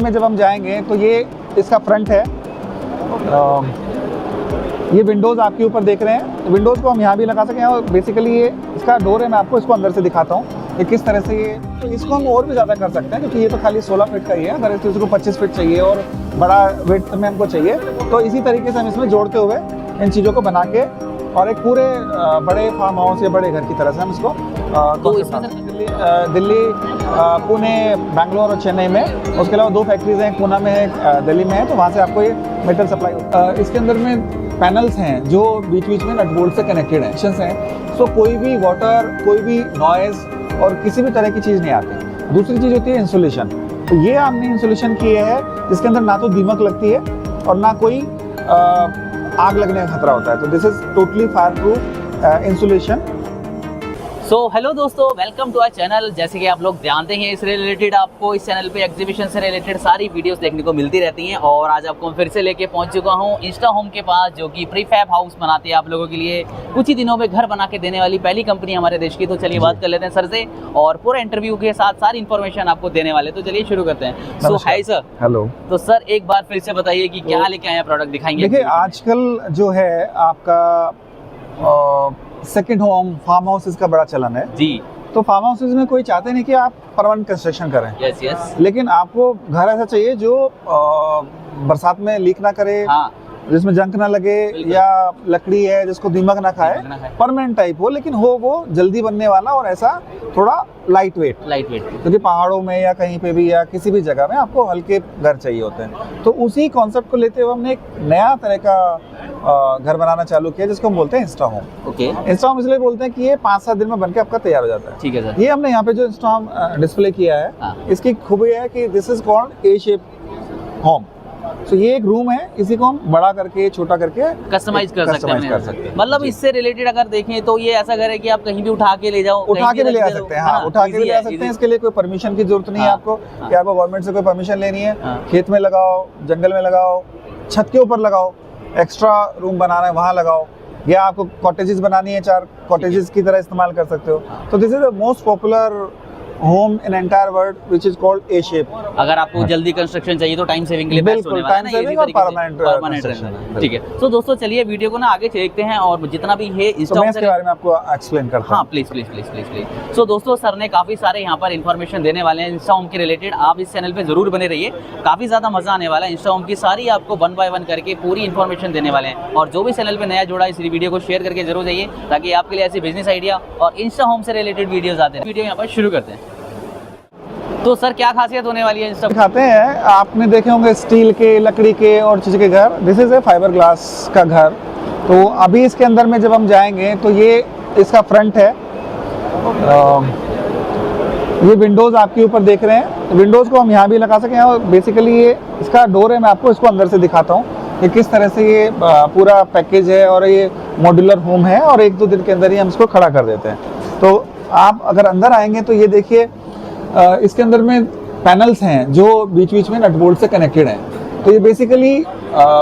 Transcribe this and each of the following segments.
में जब हम जाएंगे तो ये इसका फ्रंट है। ये विंडोज़ आपके ऊपर देख रहे हैं, विंडोज़ को हम यहाँ भी लगा सकें और बेसिकली ये इसका डोर है। मैं आपको इसको अंदर से दिखाता हूँ कि किस तरह से ये, तो इसको हम और भी ज़्यादा कर सकते हैं क्योंकि ये तो खाली 16 फीट का ही है। अगर इसको 25 फीट चाहिए और बड़ा विड्थ में हमको चाहिए तो इसी तरीके से हम इसमें जोड़ते हुए इन चीज़ों को बना के और एक पूरे बड़े फार्म हाउस या बड़े घर की तरह से हम इसको तो इसमें दिल्ली, पुणे, बैंगलोर और चेन्नई में, उसके अलावा 2 फैक्ट्रीज हैं, पूना में है, दिल्ली में है, तो वहाँ से आपको ये मेटल सप्लाई। इसके अंदर में पैनल्स हैं जो बीच बीच में नट बोल्ट से कनेक्टेड हैं। सो कोई भी वाटर, कोई भी नॉइज़ और किसी भी तरह की चीज़ नहीं आती। दूसरी चीज़ होती है इंसुलेशन। तो ये हमने इंसुलेशन किए है जिसके अंदर ना तो दीमक लगती है और ना कोई आग लगने का खतरा होता है। तो this is totally fire proof insulation. So hello दोस्तों, वेलकम टू आवर चैनल। जैसे कि आप लोग जानते हैं, इससे रिलेटेड आपको इस चैनल पे एग्जीबिशन से रिलेटेड सारी वीडियोस देखने को मिलती रहती हैं और आज आपको फिर से लेके पहुंच चुका हूं इंस्टा होम के पास, जो कि प्रीफैब हाउस बनाती है आप लोगों के लिए। कुछ ही दिनों में घर बना के देने वाली पहली कंपनी हमारे देश की। तो चलिए बात कर लेते हैं सर से और पूरा इंटरव्यू के साथ सारी इन्फॉर्मेशन आपको देने वाले। तो चलिए शुरू करते हैं। सो हाय सर। हेलो। तो सर एक बार फिर से बताइए कि क्या लेके आए प्रोडक्ट दिखाएंगे। देखिए आजकल जो है आपका सेकंड होम, फार्म हाउसेस का बड़ा चलन है जी। तो फार्म हाउसेस में कोई चाहते नहीं कि आप परमानेंट कंस्ट्रक्शन करें। Yes yes. लेकिन लेकिन आपको घर ऐसा चाहिए जो बरसात में लीक ना करे, हाँ, जिसमें जंक ना लगे, या लकड़ी है जिसको दीमक ना खाए, परमानेंट टाइप हो, लेकिन हो वो जल्दी बनने वाला और ऐसा थोड़ा लाइट वेट। क्योंकि पहाड़ों में या कहीं पे भी या किसी भी जगह में आपको हल्के घर चाहिए होते हैं। तो उसी कॉन्सेप्ट को लेते हुए हमने एक नया तरह का घर बनाना चालू किया जिसको हम बोलते हैं Insta home. Okay. Insta home इसलिए बोलते हैं कि ये 5-7 दिन में बनके आपका तैयार हो जाता है। ठीक है सर। ये हमने यहाँ पे जो इंस्टा होम डिस्प्ले किया है, हाँ। इसकी खूबी है कि this is called A shape home. तो ये एक रूम है, इसी को हम बड़ा करके, छोटा करके कस्टमाइज कर सकते हैं। मतलब इससे रिलेटेड अगर देखें तो ये ऐसा घर है कि आप कहीं भी उठा के ले जाओ, उठा के भी ले आ सकते हैं। हाँ, उठा के भी ले आ सकते हैं। इसके लिए कोई परमिशन की जरूरत नहीं है आपको कि आपको गवर्नमेंट से कोई परमिशन लेनी है। खेत में लगाओ, जंगल में लगाओ, छत के ऊपर लगाओ, एक्स्ट्रा रूम बनाना है वहाँ लगाओ, या आपको कॉटेजेस बनानी है 4 कॉटेजेस की तरह इस्तेमाल कर सकते हो। तो this is the most popular home in entire world which is called A shape. अगर आपको जल्दी कंस्ट्रक्शन चाहिए तो टाइम सेविंग के लिए बेस्ट होने वाला है ना, इजी तरीके से परमानेंट रहना। ठीक है। तो दोस्तों चलिए वीडियो को ना आगे देखते हैं और जितना भी है इंस्टा होम के बारे में आपको एक्सप्लेन करता हूं। हाँ प्लीज। सो दोस्तों सर ने काफी सारे यहाँ पर इन्फॉर्मेशन देने वाले हैं इंस्टा होम के रिलेटेड। आप इस चैनल पे जरूर बने रहिए, काफी ज्यादा मजा आने वाला है। इंस्टा होम की सारी आपको 1 बाय 1 करके पूरी इन्फॉर्मेशन देने वाले हैं। और जो भी चैनल पे नया जुड़ा इस वीडियो को शेयर करके जरूर जाइए ताकि आपके लिए ऐसी बिजनेस आइडिया और इंस्टा होम से रिलेटेड वीडियोस आते हैं। वीडियो यहाँ पर शुरू करते हैं। तो सर क्या खासियत होने वाली है इंस्टा? दिखाते हैं। आपने देखे होंगे स्टील के, लकड़ी के और चीज़ के घर। This is a fibre glass का घर। तो अभी इसके अंदर में जब हम जाएंगे तो ये इसका फ्रंट है। ये विंडोज़ आपके ऊपर देख रहे हैं, विंडोज़ को हम यहाँ भी लगा सकें और बेसिकली ये इसका डोर है। मैं आपको इसको अंदर से दिखाता हूँ कि किस तरह से ये पूरा पैकेज है और ये मॉड्यूलर होम है और 1-2 दिन के अंदर ही हम इसको खड़ा कर देते हैं। तो आप अगर अंदर आएंगे तो ये देखिए इसके अंदर में पैनल्स हैं जो बीच बीच में नट बोल्ट से कनेक्टेड हैं। तो ये बेसिकली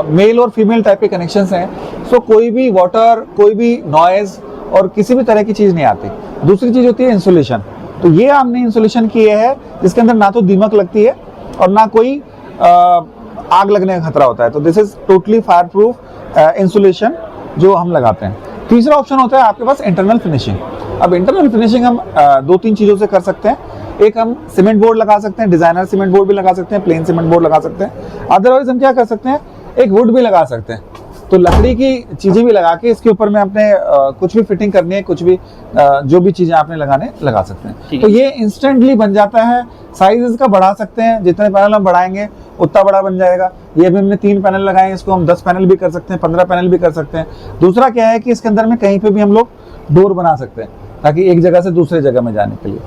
मेल और फीमेल टाइप के कनेक्शंस हैं। सो कोई भी वाटर, कोई भी नॉइज़ और किसी भी तरह की चीज़ नहीं आती। दूसरी चीज़ होती है इंसुलेशन। तो ये हमने इंसुलेशन किए है जिसके अंदर ना तो दीमक लगती है और ना कोई आग लगने का खतरा होता है। तो this is totally fire proof insulation जो हम लगाते हैं। तीसरा ऑप्शन होता है आपके पास इंटरनल फिनिशिंग। अब इंटरनल फिनिशिंग हम 2-3 चीज़ों से कर सकते हैं। एक, हम सीमेंट बोर्ड लगा सकते हैं, डिजाइनर सीमेंट बोर्ड भी लगा सकते हैं, प्लेन सीमेंट बोर्ड लगा सकते हैं। अदरवाइज हम क्या कर सकते हैं, एक वुड भी लगा सकते हैं। तो लकड़ी की चीजें भी लगा के इसके ऊपर में आपने कुछ भी फिटिंग करनी है, कुछ भी जो भी चीजें आपने लगा सकते हैं। तो ये इंस्टेंटली बन जाता है। साइज इसका बढ़ा सकते हैं, जितने पैनल हम बढ़ाएंगे उतना बड़ा बन जाएगा। ये भी हमने 3 पैनल लगाए हैं, इसको हम 10 पैनल भी कर सकते हैं, 15 पैनल भी कर सकते हैं। दूसरा क्या है कि इसके अंदर में कहीं पे भी हम लोग डोर बना सकते हैं ताकि एक जगह से दूसरे जगह में जाने के लिए।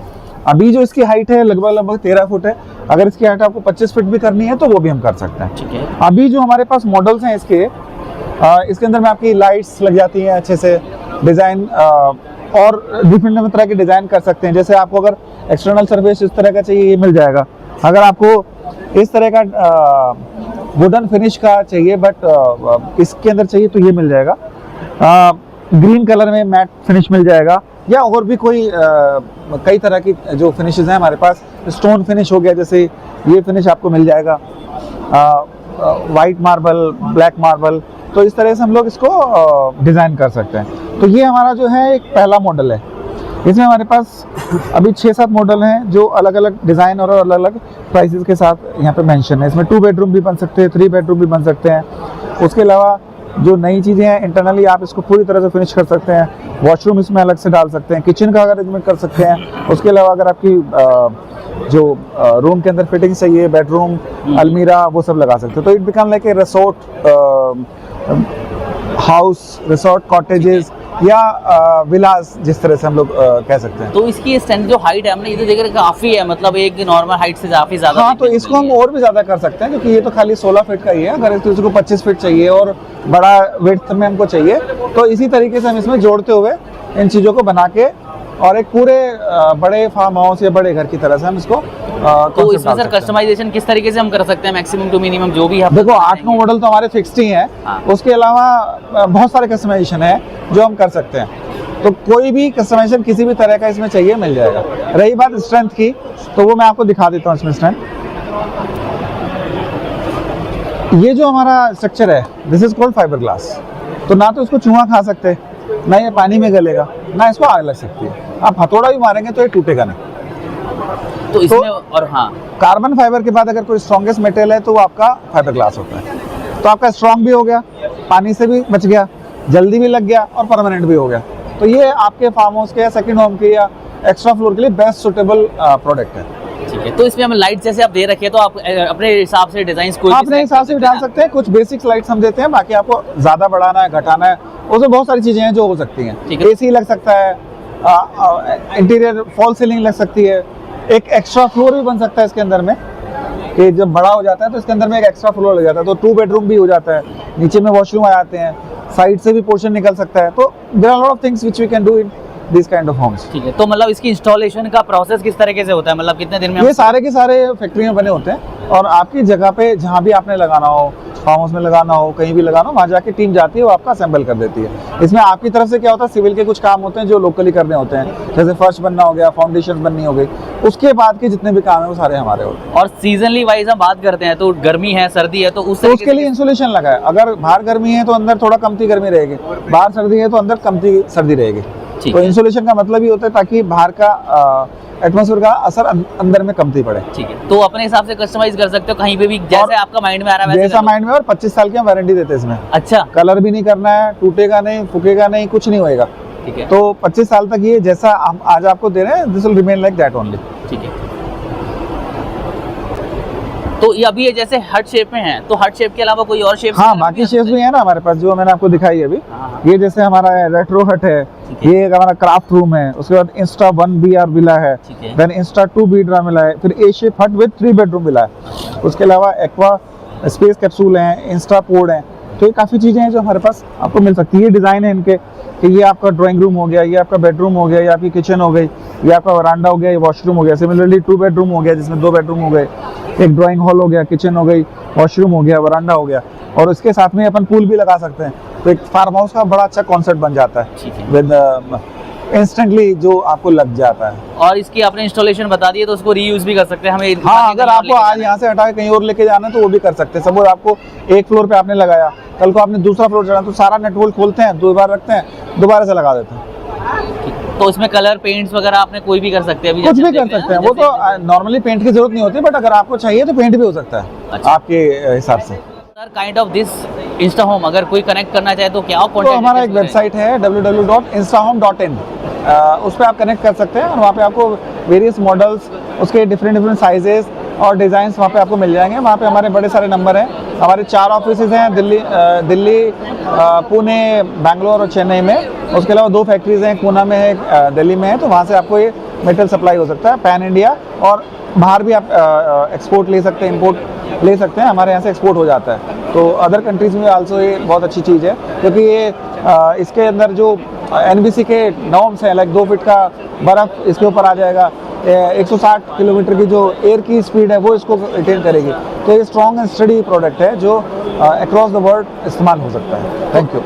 अभी जो इसकी हाइट है लगभग 13 फुट है। अगर इसकी हाइट आपको 25 फीट भी करनी है तो वो भी हम कर सकते हैं। ठीक है। अभी जो हमारे पास मॉडल्स हैं इसके अंदर में आपकी लाइट्स लग जाती हैं अच्छे से, डिज़ाइन और डिफरेंट तरह के डिज़ाइन कर सकते हैं। जैसे आपको अगर एक्सटर्नल सर्फेस इस तरह का चाहिए, ये मिल जाएगा। अगर आपको इस तरह का वुडन फिनिश का चाहिए बट इसके अंदर चाहिए तो ये मिल जाएगा। ग्रीन कलर में मैट फिनिश मिल जाएगा, या और भी कोई कई तरह की जो फिनिशेस हैं हमारे पास। स्टोन फिनिश हो गया, जैसे ये फिनिश आपको मिल जाएगा, वाइट मार्बल, ब्लैक मार्बल। तो इस तरह से हम लोग इसको डिज़ाइन कर सकते हैं। तो ये हमारा जो है एक पहला मॉडल है। इसमें हमारे पास अभी 6-7 मॉडल हैं जो अलग अलग डिज़ाइन और अलग अलग प्राइसेस के साथ यहाँ पे मेंशन है। इसमें 2 बेडरूम भी बन सकते हैं, 3 बेडरूम भी बन सकते हैं। उसके अलावा जो नई चीज़ें हैं, इंटरनली आप इसको पूरी तरह से फिनिश कर सकते हैं। वॉशरूम इसमें अलग से डाल सकते हैं, किचन का अरेंजमेंट कर सकते हैं। उसके अलावा अगर आपकी जो रूम के अंदर फिटिंग चाहिए, बेडरूम, अलमीरा, वो सब लगा सकते हैं। तो it become like a resort house, resort cottages या विलास, जिस तरह से हम लोग कह सकते हैं। तो इसकी स्टैंड जो हाइट है हमने ये तो देख रहे काफी है, मतलब एक नॉर्मल हाइट से काफी ज्यादा। हाँ, तो इसको हम और भी ज्यादा कर सकते हैं क्योंकि ये तो खाली 16 फीट का ही है। अगर इसको 25 फीट चाहिए और बड़ा विड्थ में हमको चाहिए, तो इसी तरीके से हम इसमें जोड़ते हुए इन चीजों को बना के और एक पूरे बड़े फार्म हाउस या बड़े घर की तरह से हम इसको तो इसमें सर कस्टमाइजेशन किस तरीके से हम कर सकते हैं, मैक्सिमम टू मिनिमम जो भी आप देखो 8-9 मॉडल तो हमारे फिक्स्ड ही हैं। हाँ। उसके अलावा बहुत सारे कस्टमाइजेशन है जो हम कर सकते हैं। तो कोई भी कस्टमाइजेशन किसी भी तरह का इसमें चाहिए मिल जाएगा। रही बात स्ट्रेंथ की, तो वो मैं आपको दिखा देता हूँ इसमें स्ट्रेंथ। ये जो हमारा स्ट्रक्चर है, this is called fibre glass. तो ना तो इसको चूहा खा सकते, ना ये पानी में गलेगा, ना इसको आग लग सकती है। आप हथौड़ा भी मारेंगे तो ये टूटेगा नहीं। तो इसमें और हाँ, कार्बन फाइबर के बाद अगर कोई स्ट्रॉन्गेस्ट मटेरियल है तो वो आपका फाइबर ग्लास होता है। तो आपका स्ट्रॉन्ग भी हो गया, पानी से भी बच गया, जल्दी भी लग गया और परमानेंट भी हो गया। तो ये आपके फार्म हाउस के या सेकंड होम के या एक्स्ट्रा फ्लोर के लिए बेस्ट सुटेबल प्रोडक्ट है। ठीक है। तो इसमें हमें लाइट जैसे आप दे रखे, तो आप अपने हिसाब से डिजाइन कोई अपने हिसाब से भी डाल सकते हैं। कुछ बेसिक्स लाइट्स हम देते हैं, बाकी आपको ज्यादा बढ़ाना है, घटाना है, उसमें बहुत सारी चीजें हैं जो हो सकती हैं। एसी लग सकता है, इंटीरियर फॉल सीलिंग लग सकती है, एक एक्स्ट्रा फ्लोर भी बन सकता है इसके अंदर में। कि जब बड़ा हो जाता है तो इसके अंदर में एक एक्स्ट्रा फ्लोर लग जाता है, तो 2 बेडरूम भी हो जाता है, नीचे में वॉशरूम आ जाते हैं, साइड से भी पोर्शन निकल सकता है। तो there are lot of things which we can do in this kind of homes. ठीक है। तो मतलब इसकी इंस्टॉलेशन का प्रोसेस किस तरीके से होता है, मतलब कितने दिन में? ये सारे के सारे फैक्ट्री में बने होते हैं और आपकी जगह पे जहाँ भी आपने लगाना हो, फार्म हाउस में लगाना हो, कहीं भी लगाना हो, वहाँ जाके टीम जाती है, वो आपका असेंबल कर देती है। इसमें आपकी तरफ से क्या होता है, सिविल के कुछ काम होते हैं जो लोकली करने होते हैं, जैसे फर्श बनना हो गया, फाउंडेशन बननी हो गई, उसके बाद के जितने भी काम है वो सारे हमारे होते हैं। और सीजनली वाइज हम बात करते हैं तो गर्मी है, सर्दी है, तो उसके लिए इंसुलेशन लगा है। अगर बाहर गर्मी है तो अंदर थोड़ा कमती गर्मी रहेगी, बाहर सर्दी है तो अंदर कमती सर्दी रहेगी। तो इंसुलेशन का मतलब ही होता है ताकि बाहर का एटमॉस्फेयर का असर अंदर में कमती पड़े। ठीक है। तो अपने हिसाब से कस्टमाइज कर सकते हो कहीं पे भी, जैसे आपका माइंड में आ रहा है जैसा माइंड में। और 25 साल की वारंटी देते हैं इसमें। अच्छा, कलर भी नहीं करना है, टूटेगा नहीं, फूकेगा नहीं, कुछ नहीं होएगा। ठीक है। तो 25 साल तक ये जैसा हम आज आपको दे रहे हैं, this will remain like that only. ठीक है। तो ये अभी ये जैसे हार्ट शेप में है, तो हार्ट शेप के अलावा कोई और शेप? हाँ, बाकी शेप्स भी है ना हमारे पास, जो मैंने आपको दिखाई अभी। ये जैसे हमारा रेट्रो हट है, ये एक हमारा क्राफ्ट रूम है, उसके बाद इंस्टा 1 BR विला है, देन इंस्टा 2 BR मिला है, फिर ए शेप हट विद 3 बेडरूम मिला है। उसके अलावा एक्वा स्पेस कैप्सूल है, इंस्टा पोर्ड है। तो ये काफ़ी चीज़ें हैं जो हमारे पास आपको मिल सकती है। ये डिज़ाइन है इनके कि ये आपका ड्राइंग रूम हो गया, ये आपका बेडरूम हो गया, ये आपकी किचन हो गई, ये आपका वरांडा हो गया, ये वॉशरूम हो गया। सिमिलरली 2 बेडरूम हो गया जिसमें 2 बेडरूम हो गए, एक ड्राइंग हॉल हो गया, किचन हो गई, वॉशरूम हो गया, वरांडा हो गया, और इसके साथ में अपन पूल भी लगा सकते हैं। तो एक फार्म हाउस का बड़ा अच्छा कॉन्सेप्ट बन जाता है विद इंस्टेंटली जो आपको लग जाता है। और इसकी आपने इंस्टॉलेशन बता दी है, तो उसको रीयूज भी कर सकते हैं हमें। हाँ, अगर आपको आज यहाँ से हटा के कहीं और लेके जाना है तो वो भी कर सकते हैं। सपोज आपको एक फ्लोर पे आपने लगाया, कल को आपने दूसरा फ्लोर चढ़ाना, तो सारा नेट होल खोलते हैं, 2 बार रखते हैं, दोबारा से लगा देते हैं। तो इसमें कलर पेंट्स वगैरह आपने कोई भी कर सकते हैं, अभी कुछ भी कर सकते हैं। वो तो नॉर्मली पेंट की जरूरत नहीं होती, बट अगर आपको चाहिए तो पेंट भी हो सकता है। अच्छा। आपके हिसाब से। Sir, kind of this Insta home अगर कोई कनेक्ट करना चाहे तो क्या? तो हमारा एक वेबसाइट है www.instahome.in, उस पर आप कनेक्ट कर सकते हैं और वहाँ पे आपको वेरियस मॉडल्स, उसके डिफरेंट साइजेस और डिज़ाइंस वहाँ पे आपको मिल जाएंगे। वहाँ पे हमारे बड़े सारे नंबर हैं। हमारे 4 ऑफिसेज हैं दिल्ली, पुणे, बैंगलोर और चेन्नई में। उसके अलावा 2 फैक्ट्रीज हैं, पूना में है, दिल्ली में है। तो वहाँ से आपको ये मेटल सप्लाई हो सकता है पैन इंडिया, और बाहर भी आप एक्सपोर्ट ले सकते हैं, इंपोर्ट ले सकते हैं। हमारे यहाँ से एक्सपोर्ट हो जाता है, तो अदर कंट्रीज़ में आल्सो ये बहुत अच्छी चीज़ है, क्योंकि ये इसके अंदर जो NBC के नॉर्म्स हैं, लाइक 2 फीट का बर्फ़ इसके ऊपर आ जाएगा, 160 किलोमीटर की जो एयर की स्पीड है वो इसको रिटेन करेगी। तो ये स्ट्रॉन्ग एंड स्टडी प्रोडक्ट है जो अक्रॉस द वर्ल्ड इस्तेमाल हो सकता है। Thank you.